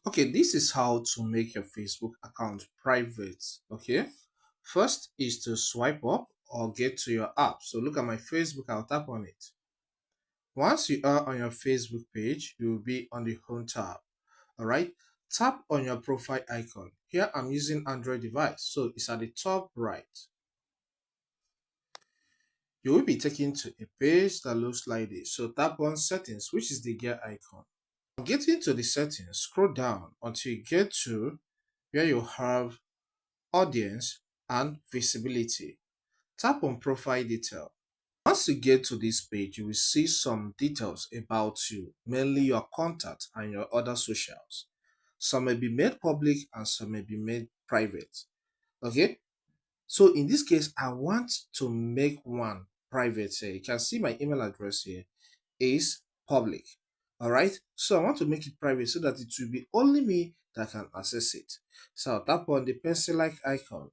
Okay, this is how to make your Facebook account private. Okay, first is to swipe up or get to your app. So look at my Facebook, I'll tap on it. Once you are on your Facebook page, you will be on the home tab. All right, tap on your profile icon. Here I'm using Android device, so it's at the top right. You will be taken to a page that looks like this. So tap on settings, which is the gear icon. Getting to the settings, scroll down until you get to where you have audience and visibility. Tap on profile detail. Once you get to this page, you will see some details about you, mainly your contact and your other socials. Some may be made public and some may be made private. Okay, so in this case, I want to make one private. You can see my email address here is public. All right, so I want to make it private so that it will be only me that can access it. So I'll tap on the pencil like icon.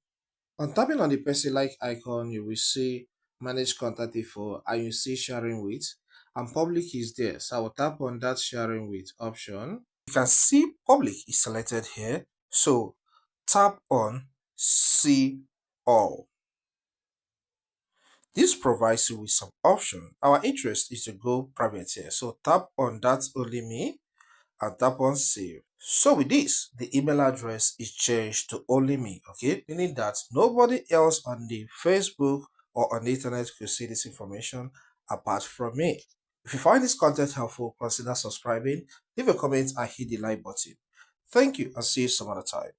On tapping on the pencil like icon, you will see manage contact info and you see sharing with, and public is there. So I will tap on that sharing with option. You can see public is selected here. So tap on see all. This provides you with some option. Our interest is to go private here. So tap on that only me and tap on save. So with this, the email address is changed to only me, okay? Meaning that nobody else on the Facebook or on the internet could see this information apart from me. If you find this content helpful, consider subscribing, leave a comment and hit the like button. Thank you and see you some other time.